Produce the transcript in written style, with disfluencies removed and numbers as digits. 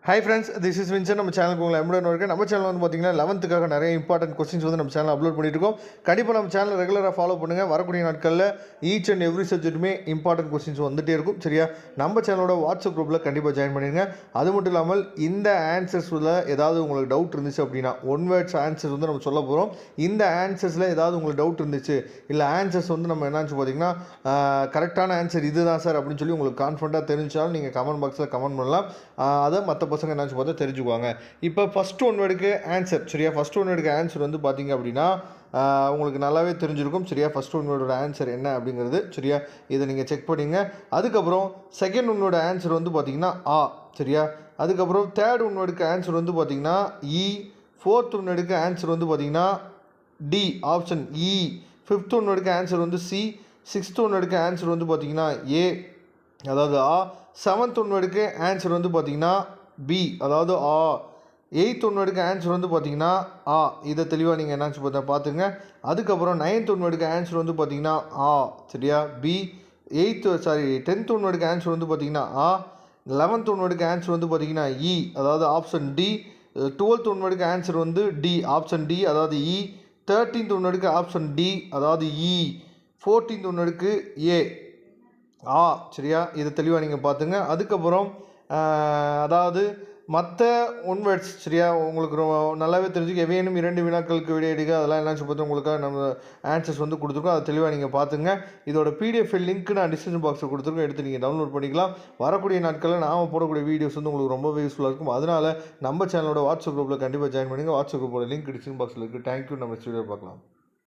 Hi friends, this is Vincent. நம்ம சேனலுக்கு உங்களை எம்புடன் இருக்கேன். நம்ம சேனல் வந்து பார்த்தீங்கன்னா 11th நிறைய இம்பார்ட்டன்ட் கொஸ்டின்ஸ் வந்து நம்ம சேனல் அப்லோட் பண்ணிட்டு இருக்கோம். கண்டிப்பாக நம்ம சேனல் ரெகுலராக ஃபாலோ பண்ணுங்கள். வரக்கூடிய நாட்களில் ஈச் அண்ட் எவ்ரி சப்ஜெக்ட்டுமே இம்பார்ட்டன்ட் கொஸ்டின்ஸ் வந்துகிட்டே இருக்கும். சரியா? நம்ம சேனலோட வாட்ஸ்அப் குரூப்பில் கண்டிப்பாக ஜாயின் பண்ணிடுங்க. அது மட்டும் இல்லாமல் இந்த ஆன்சர்ஸில் ஏதாவது உங்களுக்கு டவுட் இருந்துச்சு அப்படின்னா ஒன் வேர்ட்ஸ் ஆன்சர்ஸ் வந்து நம்ம சொல்ல போகிறோம். இந்த ஆன்சர்ஸில் ஏதாவது உங்களுக்கு டவுட் இருந்துச்சு இல்லை ஆன்சர்ஸ் வந்து நம்ம என்னாச்சு பார்த்தீங்கன்னா கரெக்டான ஆன்சர் இதுதான் சார் அப்படின்னு சொல்லி உங்களுக்கு கான்ஃபிடண்ட்டாக தெரிஞ்சாலும் நீங்கள் கமெண்ட் பாக்ஸில் கமெண்ட் பண்ணலாம். அதை மற்ற பசங்க என்னாச்சு பார்த்தா தெரிஞ்சுக்குவாங்க. இப்போ ஃபஸ்ட் ஒன் வேர்டுக்கு ஆன்சர். சரியா? ஃபஸ்ட் ஒன் வேர்டுக்கு ஆன்சர் வந்து பார்த்தீங்க அப்படின்னா உங்களுக்கு நல்லாவே தெரிஞ்சிருக்கும். சரியா? ஃபஸ்ட் ஒன் வேர்டோட ஆன்சர் என்ன அப்படிங்கிறது. சரியா? இதை நீங்கள் செக் பண்ணிங்க. அதுக்கப்புறம் செகண்ட் ஒன் வேர்டு ஆன்சர் வந்து பார்த்தீங்கன்னா ஆ. சரியா? அதுக்கப்புறம் தேர்ட் ஒன் வேர்டுக்கு ஆன்சர் வந்து பார்த்தீங்கன்னா இ. ஃபோர்த் ஒன் வேர்டுக்கு ஆன்சர் வந்து பார்த்தீங்கன்னா டி ஆப்ஷன் இ. ஃபிஃப்த் ஒன் வேர்டுக்கு ஆன்சர் வந்து சி. சிக்ஸ்த் ஒன் வேர்டுக்கு ஆன்சர் வந்து பார்த்தீங்கன்னா ஏ, அதாவது ஆ. செவன்த் ஒன் வேர்டுக்கு ஆன்சர் வந்து பார்த்தீங்கன்னா பி, அதாவது ஆ. எயித் ஒன் வேர்டுக்கு ஆன்சர் வந்து பார்த்தீங்கன்னா ஆ. இதை தெளிவாக நீங்கள் என்னாச்சு பார்த்தா பார்த்துங்க. அதுக்கப்புறம் நைன்த் ஒன் வேர்டுக்கு ஆன்சர் வந்து பார்த்தீங்கன்னா ஆ. சரியா? பி. டென்த் ஒன் வேர்டுக்கு ஆன்சர் வந்து பார்த்தீங்கன்னா ஆ. 11th ஒன் வேர்டுக்கு ஆன்சர் வந்து பார்த்தீங்கன்னா இ, அதாவது ஆப்ஷன் டி. 12th ஒன் வேர்டுக்கு ஆன்சர் வந்து டி, ஆப்ஷன் டி, அதாவது இ. 13th ஒன் வேர்டுக்கு ஆப்ஷன் டி, அதாவது இ. 14th ஒன் வேர்டுக்கு ஏ, ஆ. சரியா? இதை தெளிவாக நீங்கள் பார்த்துங்க. அதுக்கப்புறம் அதாவது மற்ற ஒன் வேர்ட்ஸ். சரியா? உங்களுக்கு நல்லாவே தெரிஞ்சுக்க எவையேனும் 2 வினாக்களுக்கு விடையெடுக்க அதெல்லாம் என்னாச்சு பார்த்து உங்களுக்காக நம்ம ஆன்சர்ஸ் வந்து கொடுத்துருக்கோம். அதை தெளிவாக நீங்கள் பார்த்துங்க. இதோட பிடிஎஃப் லிங்க் நான் டிஸ்கிரிப்ஷன் பாக்ஸில் கொடுத்துருக்கோம். எடுத்து நீங்கள் டவுன்லோட் பண்ணிக்கலாம். வரக்கூடிய நாட்களில் நாம் போடக்கூடிய வீடியோஸ் வந்து உங்களுக்கு ரொம்பவே யூஸ்ஃபுல்லாக இருக்கும். அதனால் நம்ம சேனலோட வாட்ஸ்அப் குரூப்பில் கண்டிப்பாக ஜாயின் பண்ணுங்கள். வாட்ஸ்அப் குரூப்போட லிங்க் டிஸ்கிரிப்ஷன் பாக்ஸில் இருக்குது. தேங்க்யூ. நம்ம வீடியோ பார்க்கலாம்.